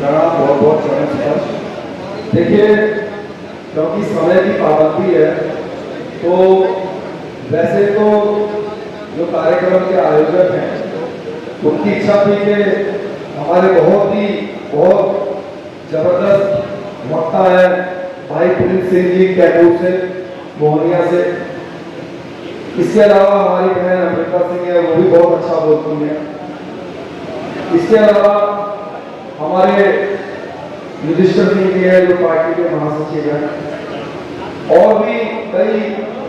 प्रणाम, बहुत बहुत चरण स्पर्श। देखिए, क्योंकि समय की पाबंदी है, तो वैसे तो जो कार्यक्रम के आयोजक हैं उनकी इच्छा थी कि हमारे बहुत जबरदस्त वक्ता है भाई पुनीत सिंह जी कैमूर से, मोहनिया से। इसके अलावा हमारी बहन अमृता सिंह है, वो भी बहुत अच्छा बोलती है। इसके अलावा हमारे युधिष्ठिर सिंह जी है जो पार्टी के महासचिव हैं, और भी कई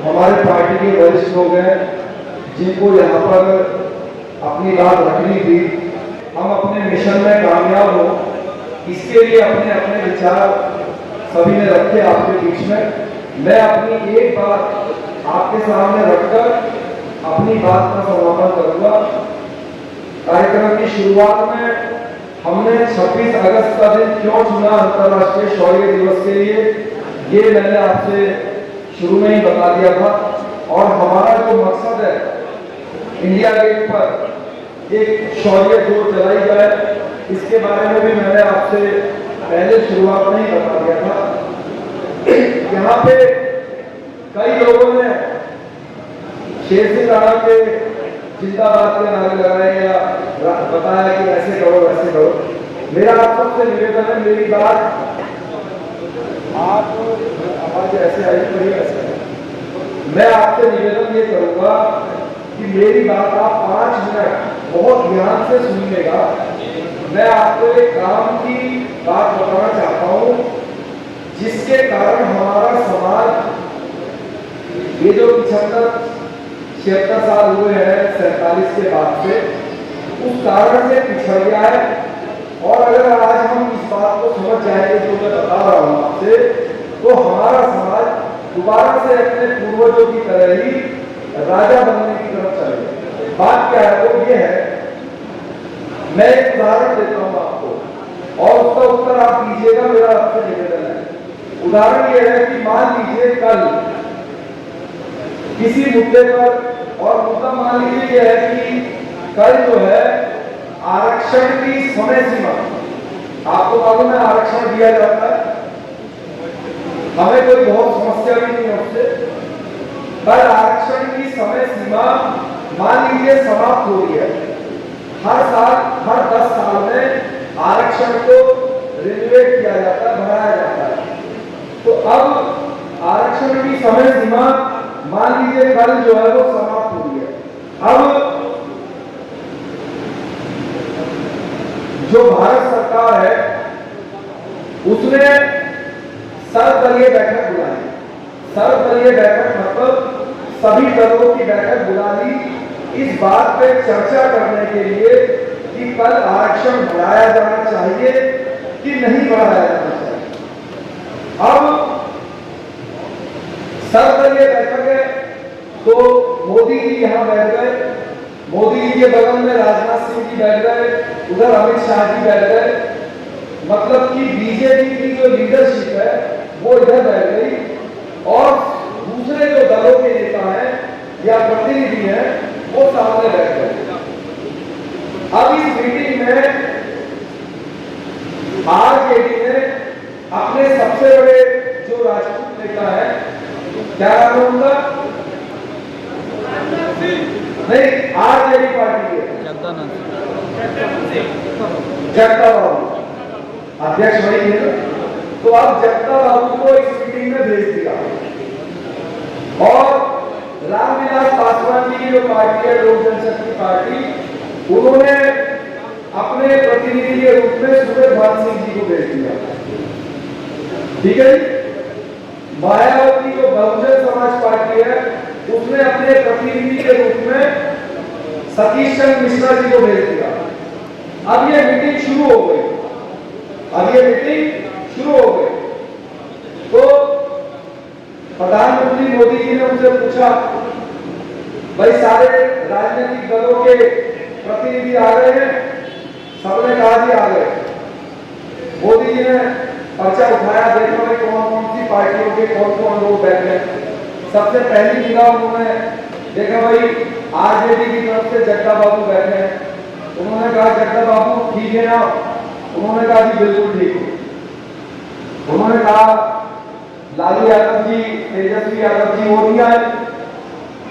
हमारे पार्टी के वरिष्ठ लोग हैं जिनको यहाँ पर अपनी बात रखनी थी। हम अपने मिशन में कामयाब हो, इसके लिए अपने अपने विचार सभी ने रखे आपके बीच में। मैं अपनी एक बात आपके सामने रखकर अपनी बात का समापन करूंगा। कार्यक्रम की शुरुआत में हमने 26 अगस्त का दिन क्यों चुना अंतर्राष्ट्रीय शौर्य दिवस के लिए, ये मैंने आपसे शुरू में ही बता दिया था। और हमारा जो मकसद है, इंडिया गेट पर एक शौर्य जो चलाई जाए, इसके बारे में भी मैंने आपसे पहले शुरुआत में ही बता दिया था। यहाँ पे कई लोगों ने शेर सिंह राणा के जिंदाबाद के नारे लगाए या बताया कि ऐसे करो वैसे करो। मेरा आप सबसे निवेदन है, मेरी बात आप आवाज ऐसे आई तो ये ऐसे, मैं आपसे निवेदन ये करूंगा कि मेरी बात आप 5 मिनट बहुत ध्यान से सुनिएगा। मैं आपको एक काम की बात बताना चाहता हूं जिसके कारण हमारा समाज ये जो 76 साल हुए हैं 47 के बाद से, उस कारण से पिछड़ गया है। और अगर आज हम इस बात को समझ जाएंगे जो मैं बता रहा हूं आपसे, तो हमारा समाज दोबारा से अपने पूर्वजों की तरह ही राजा बनने की तरफ चलेगा। बात क्या है, वो ये है, मैं एक उदाहरण देता हूं आपको और उसका उत्तर आप दीजिएगा, मेरा आपसे निवेदन है। उदाहरण ये है कि मान लीजिए कल किसी मुद्दे पर, और मुद्दा मान लीजिए यह है कि कल जो है आरक्षण की समय सीमा, आपको मालूम है आरक्षण दिया जाता है, हमें कोई बहुत समस्या भी नहीं है उससे। कल आरक्षण की समय सीमा मान लीजिए समाप्त हो रही है। हर साल, हर 10 साल में आरक्षण को रिन्यूएट किया जाता है, बढ़ाया जाता है। तो अब आरक्षण की समय सीमा मान लीजिए कल जो है वो समाप्त हो रही है। अब जो भारत सरकार है उसने सर्वदलीय बैठक बुलाई। सर्वदलीय बैठक मतलब सभी दलों की बैठक बुला ली इस बात पे चर्चा करने के लिए कि कल आरक्षण बढ़ाया जाना चाहिए कि नहीं बढ़ाया जाना चाहिए। अब सर्वदलीय बैठक है तो मोदी जी यहां बैठ गए, मोदी जी के बगल में राजनाथ सिंह जी बैठ गए, उधर अमित शाह जी बैठ गए। मतलब कि बीजेपी की जो लीडरशिप है वो इधर बैठ गई और दूसरे जो दलों के नेता हैं या प्रतिनिधि हैं वो सामने बैठ गए। अब इस मीटिंग में आरजेडी ने अपने सबसे बड़े जो राजपूत नेता है, क्या नाम है उनका? नहीं, आरजेडी पार्टी के जगता बाबू अध्यक्ष बनी है। तो अब जगता बाबू को इस मीटिंग में भेज दिया और रामविलास पासवान जी की जो पार्टी है लोक जनशक्ति पार्टी, उन्होंने अपने प्रतिनिधि के रूप में सूरजभान सिंह जी को भेज दिया। ठीक है, मायावती जो बहुजन समाज पार्टी है उसने अपने प्रतिनिधि के रूप में सतीश चंद्र मिश्रा जी को भेज दिया। अब ये मीटिंग शुरू हो गई, अब ये मीटिंग शुरू हो गई। तो प्रधानमंत्री मोदी जी ने उनसे पूछा, भाई सारे राजनीतिक दलों के प्रतिनिधि आ गए हैं? सबने कहा जी आ गए। मोदी जी ने पर्चा उठाया, देखा भाई कौन कौन सी पार्टियों के कौन कौन लोग बैठे। सबसे पहली निगाह उन्होंने देखा भाई आरजेडी की तरफ से जगता बाबू बैठे हैं। उन्होंने कहा जगता बाबू ठीक है ना, उन्होंने कहा जी बिल्कुल ठीक है। उन्होंने कहा लालू यादव जी, तेजस्वी यादव जी वो नहीं आए,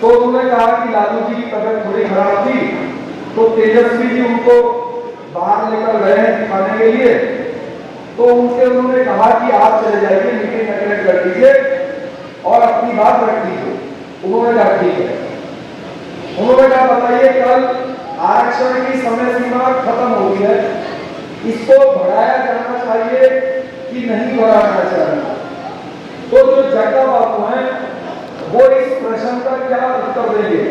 तो उन्होंने कहा कि लालू जी की तबीयत थोड़ी खराब थी, तो तेजस्वी जी उनको बाहर लेकर गए हैं दिखाने के लिए, तो उन्होंने कहा कि आप चले जाइए, मीटिंग अटेंड कर लीजिए और अपनी बात रख लीजिए। उन्होंने कहा ठीक है। उन्होंने कहा बताइए कल आरक्षण की समय सीमा खत्म हो गई है, इसको बढ़ाया जाना चाहिए कि नहीं बढ़ाना चाहिए? तो जो जग्गा बाबू हैं वो इस प्रश्न का क्या उत्तर देंगे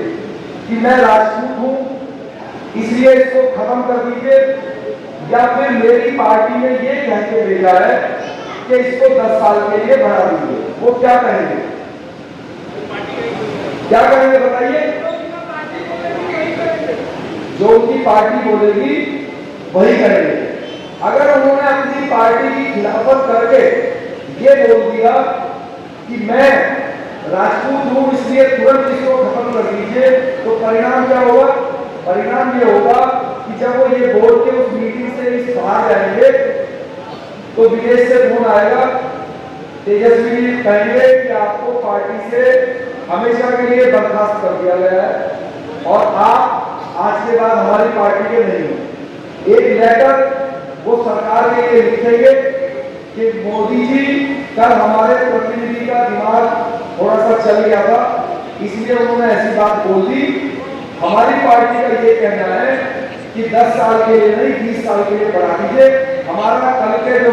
कि मैं राजपूत हूं इसलिए इसको खत्म कर दीजिए, या फिर मेरी पार्टी ने ये कह के भेजा है कि इसको 10 साल के लिए बढ़ा दीजिए? वो क्या कहेंगे? क्या कहेंगे बताइए? जो उनकी पार्टी बोलेगी वही करेंगे। अगर उन्होंने अपनी पार्टी की खिलाफत करके ये बोल दिया कि मैं राजपूत हूं इसलिए तुरंत इसको खत्म कर दीजिए, तो परिणाम क्या होगा? परिणाम ये होगा कि जब वो ये बोल के उस मीटिंग से इस बाहर जाएंगे तो विदेश से फोन आएगा, तेजस्वी जी कहेंगे कि आपको पार्टी से हमेशा के लिए बर्खास्त कर दिया गया है और आप आज के बाद हमारी पार्टी के नहीं हो। एक लेटर वो सरकार के लिए लिखेंगे कि मोदी जी कल हमारे प्रतिनिधि का दिमाग थोड़ा सा चल गया था इसलिए उन्होंने ऐसी बात बोल दी। हमारी पार्टी का ये कहना है कि 10 साल के लिए नहीं 20 साल के लिए बढ़ा दीजिए, हमारा कल के जो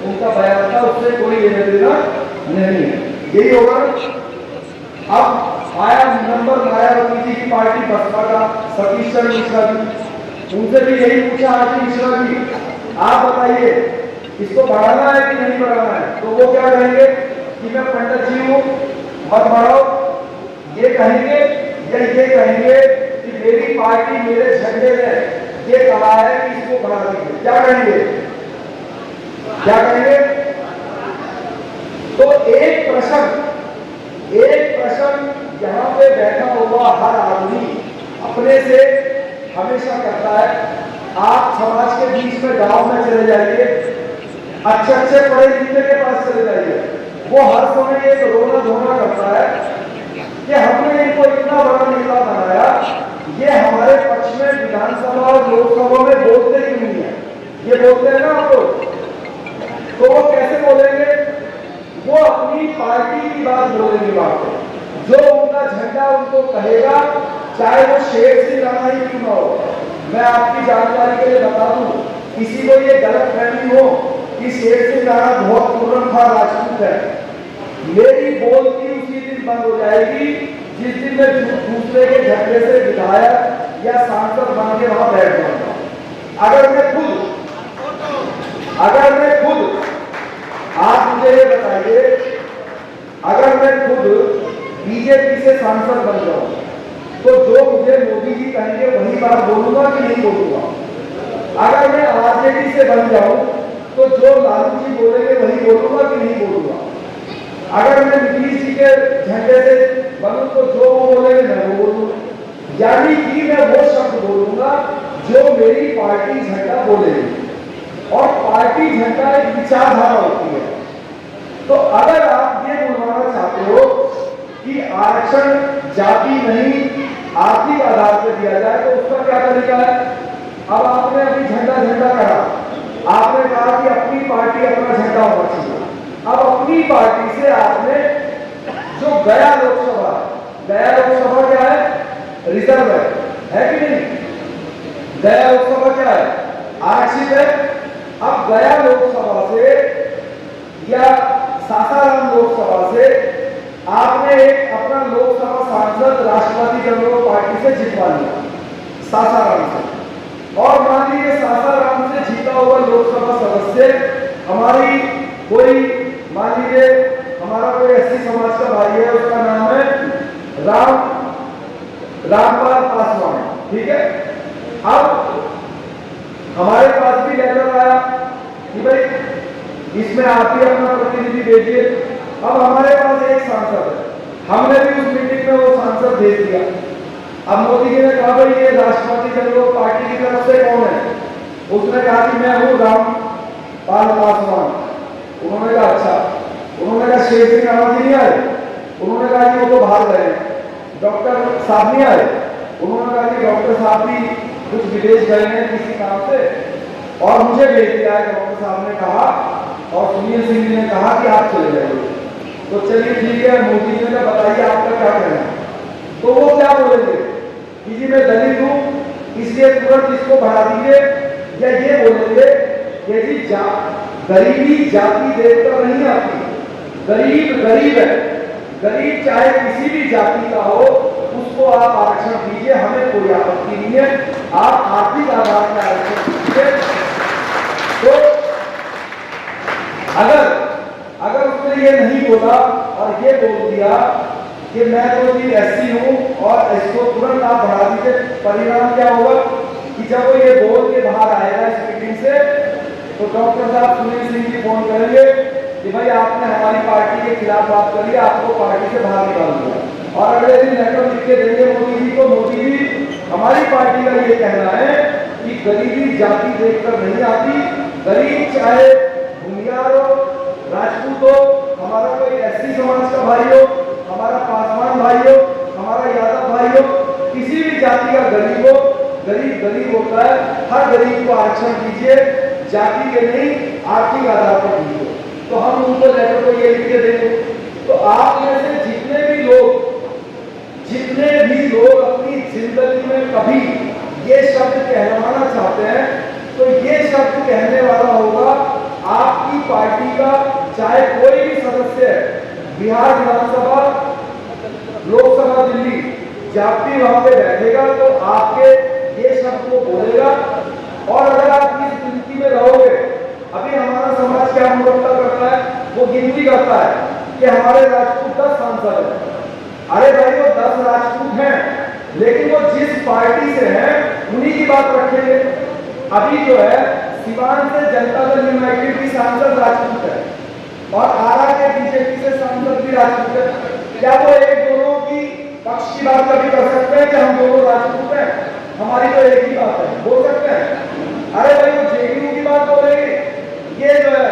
उनका बयान था उससे कोई लेना देना नहीं है। यही होगा। अब आया नंबर मायावती जी की पार्टी बसपा का सतीश चंद्र मिश्रा जी, उनसे भी यही पूछा आज मिश्रा जी आप बताइए इसको बढ़ाना है कि नहीं बढ़ाना है? तो वो क्या कहेंगे कि मैं पंडित जी हूं मत बढ़ाओ, ये कहेंगे या ये कहेंगे कि मेरी पार्टी मेरे झंडे में ये कहा है कि इसको बढ़ा दीजिए? क्या कहेंगे? क्या कहेंगे? तो एक प्रश्न यहाँ पे बैठा हुआ हर आदमी अपने से हमेशा करता है। आप समाज के बीच में गांव में चले जाइए, अच्छे पढ़े लिखे के पास चले जाइए, वो हर समय एक रोना धोना करता है कि हमने इनको इतना बड़ा नेता बनाया, ये हमारे पक्ष में विधानसभा और लोकसभा में बोलते क्यों नहीं है? ये बोलते हैं ना आप लोग, तो वो कैसे बोलेंगे? वो अपनी पार्टी की बात बोलेंगे। बात जो उनका झंडा उनको कहेगा, चाहे वो शेर सिंह राणा ही क्यों ना हो। मैं आपकी जानकारी के लिए बता दूं, किसी को ये गलत फहमी हो कि शेर सिंह राणा बहुत पूर्णतः राजपूत है, मेरी बोलती उसी दिन बंद हो जाएगी जिस दिन मैं दूसरे के झंडे से विधायक या सांसद बन के वहां बैठ जाऊंगा। अगर मैं खुद आप मुझे ये बताइए, अगर मैं खुद बीजेपी से सांसद बन जाऊं तो जो मुझे मोदी जी कहेंगे वही बात बोलूंगा कि नहीं बोलूंगा? अगर मैं आरजेडी से बन जाऊं तो जो लालू जी बोलेंगे वही बोलूंगा कि नहीं बोलूंगा? अगर मैं नीतीश जी के झंडे से बनूं तो जो वो बोलेंगे मैं वो बोलूंगा। यानी कि मैं वो शब्द बोलूंगा जो मेरी पार्टी झंडा बोलेगी, और पार्टी झंडा एक विचारधारा होती है। तो अगर आप ये बोलवाना चाहते हो कि आरक्षण जाति नहीं आर्थिक आधार पर दिया जाए तो उसका क्या तरीका है? अब आपने अभी झंडा कहा, आपने कहा कि अपनी पार्टी अपना झंडा होना चाहिए। अब अपनी पार्टी से आपने जो गया लोकसभा क्या है? रिजर्व है कि नहीं? गया लोकसभा क्या है? आरक्षित है। अब गया लोकसभा से या सासाराम लोकसभा से आपने एक अपना लोकसभा सांसद राष्ट्रवादी कांग्रेस पार्टी से जितवा लिया सासाराम से, और मान लीजिए सासाराम से जीता हुआ लोकसभा सदस्य हमारी कोई, मान लीजिए हमारा कोई एससी समाज का भाई है, उसका नाम है रामपाल पासवान, ठीक है। अब हमारे पास भी लेटर आया कि भाई इसमें आप ही अपना प्रतिनिधि भेजिए। अब हमारे पास एक सांसद है, हमने भी उस मीटिंग में वो सांसद भेज दिया। अब मोदी जी ने कहा भाई ये राष्ट्रवादी कांग्रेस पार्टी की तरफ से कौन है? उसने कहा कि मैं हूँ पासवान। उन्होंने कहा अच्छा। उन्होंने कहा शेर सिंह राणा जी नहीं आए? उन्होंने कहा कि वो तो बाहर गए। डॉक्टर साहब नहीं आए? उन्होंने कहा कि डॉक्टर साहब भी कुछ विदेश गए हैं किसी काम से और मुझे भेज दिया है। डॉक्टर साहब ने कहा और सुनील सिंह जी ने कहा कि आप चले जाइए। तो चलिए ठीक है, मोदी जी ने बताइए आपका क्या कहना है। तो वो क्या बोलेंगे कि जी मैं दलित हूं इसलिए तुरंत इसको बढ़ा दीजिए, या ये बोलेंगे कि जी गरीबी जाति देखकर नहीं आती, गरीब गरीब है, गरीब चाहे किसी भी जाति का हो उसको आप आरक्षण दीजिए, हमें कोई आपत्ति नहीं है, आप आर्थिक आधार पर आरक्षण दीजिए। तो अगर उसने ये नहीं बोला और ये बोल दिया कि मैं तो जी एससी हूं और इसको तुरंत आप बढ़ा दीजिए, परिणाम क्या होगा कि जब वो ये बोल के बाहर आएगा इस मीटिंग से तो डॉक्टर साहब सुनील सिंह जी फोन करेंगे कि भाई आपने हमारी पार्टी के खिलाफ बात करी, आपको पार्टी से बाहर निकाल दिया। और अगले दिन लेटर लिख के देंगे मोदी जी को, मोदी जी हमारी पार्टी का ये कहना है कि गरीबी जाति देखकर नहीं आती, गरीब चाहे भूमियार हो, राजपूत हो, हमारा कोई एससी समाज का भाई हो, हमारा पासवान भाई हो, हमारा यादव भाई हो, किसी भी जाति का गरीब हो, गरीब गरीब होता है, हर गरीब को आरक्षण दीजिए, जाति के नहीं आर्थिक आधार पर दीजिए। तो हम उनको लेटर को ये लिख के देंगे। तो आप में से जितने भी लोग अपनी जिंदगी में कभी ये शब्द कहलवाना चाहते हैं तो ये शब्द कहने वाला होगा आपकी पार्टी का चाहे कोई भी सदस्य है, बिहार विधानसभा, लोकसभा दिल्ली, जब भी वहां पे बैठेगा तो आपके ये शब्द को बोलेगा। और अगर आप इस गिनती में रहोगे, अभी हमारा समाज क्या मुरब्बा करता है, वो गिनती करता है कि हमारे राजपूत 10 सांसद हैं। अरे भाई वो 10 राजपूत हैं, लेकिन वो जिस पार्टी से हैं उन्हीं की बात रखेंगे। अभी जो है सिवान से जनता दल यूनाइटेड की सांसद राजपूत है और आरा के बीजेपी से सांसद भी राजपूत है। क्या वो एक दोनों की पक्ष की बात कभी कर सकते हैं कि हम दोनों राजपूत हैं, हमारी तो एक ही बात है, बोल सकते हैं? अरे भाई वो जेडीयू की बात बोलेंगे, ये जो है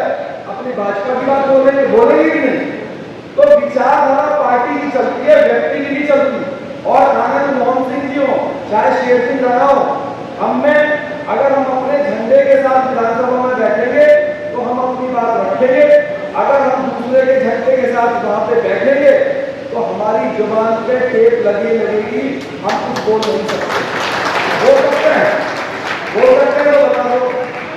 अपनी भाजपा की बात बोलेंगे कि नहीं? तो विचारधारा पार्टी की चलती है, व्यक्ति की नहीं चलती। और आनंद मोहन सिंह जी हो चाहे शेर सिंह राणा हो, अगर हम अपने झंडे के साथ विधानसभा में बैठेंगे तो हम अपनी बात रखेंगे, अगर हम दूसरे के झंडे के साथ वहां पे बैठेंगे तो हमारी जुबान पे टेप लगेगी, हम कुछ बोल नहीं सकते। बोल सकते हैं तो बता दो।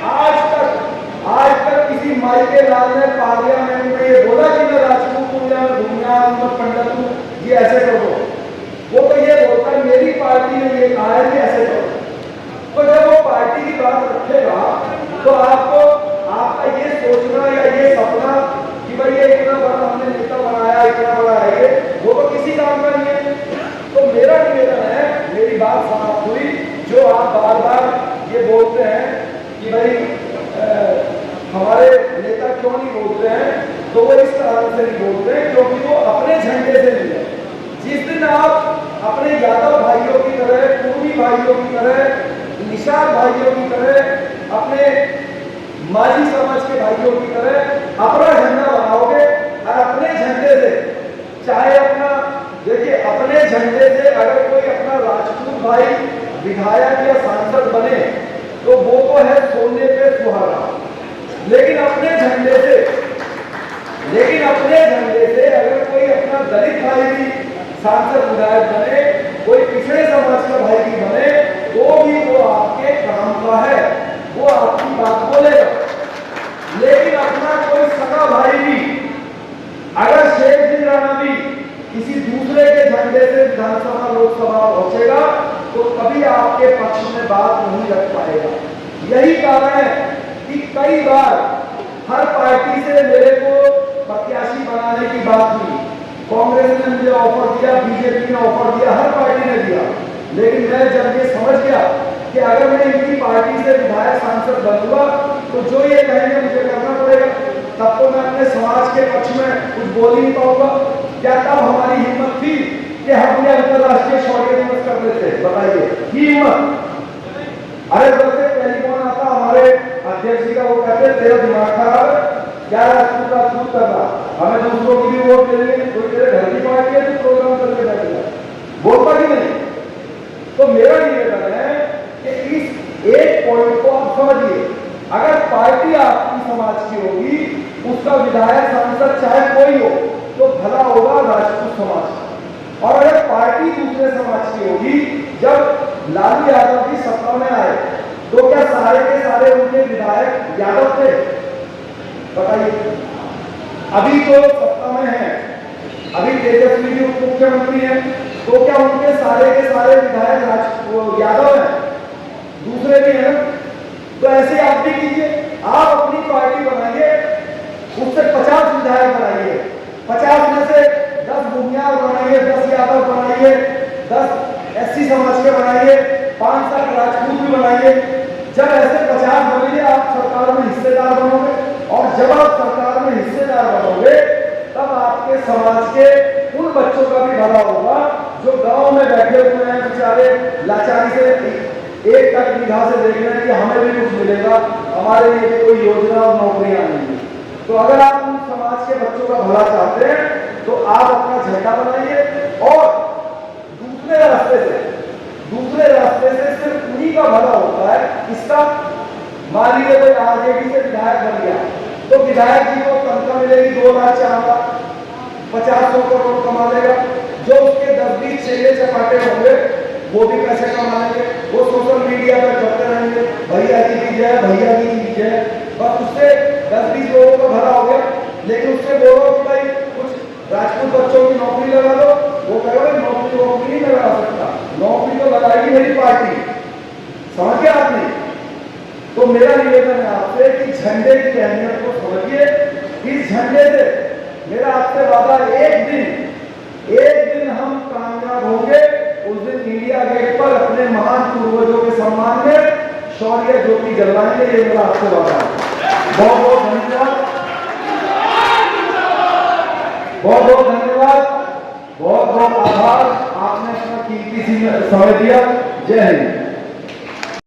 आज तक किसी माई के लाल ने पार्लियामेंट में ये बोला कि मैं राजपूत हूं या मैं भूमियार हूं, पंडित हूं, ये ऐसे कर दो। वो तो ये बोलता है मेरी पार्टी ने ये कहा है कि ऐसे करो। तो जब वो पार्टी की बात रखेगा तो आपका ये सोचना या ये सपना कि भाई ये इतना बड़ा हमने नेता बनाया, इतना बड़ा है ये, वो तो किसी काम का नहीं है। तो मेरा निवेदन है, मेरी बात समाप्त हुई। जो आप बार बार ये बोलते हैं कि भाई हमारे नेता क्यों नहीं बोलते हैं, तो वो इस कारण से नहीं बोलते हैं क्योंकि वो अपने झंडे से नहीं है। जिस दिन आप अपने यादव भाइयों की तरह, पूर्वी भाइयों की तरह, निषाद भाइयों की तरह, अपने माझी समाज के भाइयों की तरह अपना झंडा बनाओगे और अपने झंडे से, चाहे अपना देखिए अपने झंडे से अगर कोई अपना राजपूत भाई विधायक या सांसद बने तो वो तो है सोने पे सुहागा, लेकिन अपने झंडे से अगर कोई अपना दलित भाई भी सांसद विधायक बने, कोई पिछड़े समाज का भाई भी बने, तो भी वो आपके काम का है, वो आपकी बात बोलेगा। लेकिन अपना कोई सगा भाई भी अगर शेर सिंह राणा भी किसी दूसरे के झंडे से विधानसभा लोकसभा पहुंचेगा तो कभी आपके पक्ष में बात नहीं रख पाएगा। यही कारण है कि कई बार हर पार्टी से मेरे को प्रत्याशी बनाने की बात हुई, कांग्रेस ने मुझे ऑफर दिया, बीजेपी ने ऑफर दिया, हर पार्टी ने दिया। लेकिन मैं जब ये समझ गया कि अगर मैं इनकी पार्टी से विधायक सांसद बनूंगा तो जो ये कहेंगे मुझे करना पड़ेगा, तब तो मैं अपने समाज के पक्ष में कुछ बोल ही नहीं पाऊंगा। क्या तब हमारी हिम्मत थी कि हम ये अंतरराष्ट्रीय शौर्य दिवस कर देते? बताइए, ये हिम्मत? अरे बस टेलीफोन आता हमारे अध्यक्ष जी का वो कहते हैं तेरा दिमाग खराब है, क्या राजपूत कर रहा, हमें दूसरों की भी वोट देनी है, कोई तेरे घर की पार्टी है तो प्रोग्राम करके बैठेगा, बोलता ही नहीं। तो मेरा निवेदन है कि इस एक पॉइंट को आप समझिए, अगर पार्टी आपकी समाज की होगी, उसका विधायक सांसद चाहे कोई हो तो भला होगा राजपूत समाज का। और अगर पार्टी दूसरे समाज की होगी, जब लालू यादव की सत्ता में आए तो क्या सारे के सारे उनके विधायक यादव थे? बताइए। अभी तो सत्ता में है, अभी तेजस्वी जी उप मुख्यमंत्री हैं, तो क्या उनके सारे के सारे विधायक यादव हैं? दूसरे भी हैं। तो ऐसे आप भी कीजिए, आप अपनी पार्टी बनाइए, उससे 50 विधायक बनाइए, 50 में से 10 भूमियार बनाइए, 10 यादव बनाइए, 10 एससी समाज के बनाइए, 5-7 राजपूत भी बनाइए। जब ऐसे 50 बनेंगे आप सरकार में हिस्सेदार बनोगे, और जब आप सरकार में हिस्सेदार बनोगे तब आपके समाज के उन बच्चों का भी भला होगा जो गांव में बैठे हुए हैं बेचारे, लाचारी से एक तक बीघा से देख रहे हैं कि हमें भी कुछ मिलेगा, हमारे लिए भी कोई योजना और नौकरियां नहीं है। तो अगर आप उन समाज के बच्चों का भला चाहते हैं तो आप अपना झंडा बनाइए, और दूसरे रास्ते से सिर्फ उन्हीं का भला होता है। इसका मान लीजिए कोई आरजेडी से विधायक बन गया तो विधायक जी को तनख्वाह मिलेगी 2 लाख 4 लाख, 50-100 करोड़ कमा लेगा। जो उसके 10-20 चेले चपाटे होंगे वो भी पैसे कमा लेंगे, वो सोशल मीडिया पर करते रहेंगे भैया जी की जय, भैया जी की जय, बस उससे 10-20 लोगों का भला हो गया। लेकिन उससे बोलो कि भाई कुछ राजपूत बच्चों की नौकरी लगा दो, वो कहेगा नौकरी नहीं लगा सकता, नौकरी तो लगाएगी मेरी पार्टी, समझ गया आपने? तो मेरा निवेदन है आपसे कि झंडे की अहमियत को समझिए। इस झंडे से मेरा आपसे वादा, एक दिन हम कामयाब होंगे, उस दिन इंडिया गेट पर अपने महान पूर्वजों के सम्मान में शौर्य ज्योति जलाएंगे, ये मेरा आपसे वादा है। बहुत बहुत धन्यवाद, बहुत बहुत धन्यवाद, बहुत बहुत आभार, आपने अपना कीमती समय दिया। जय हिंद।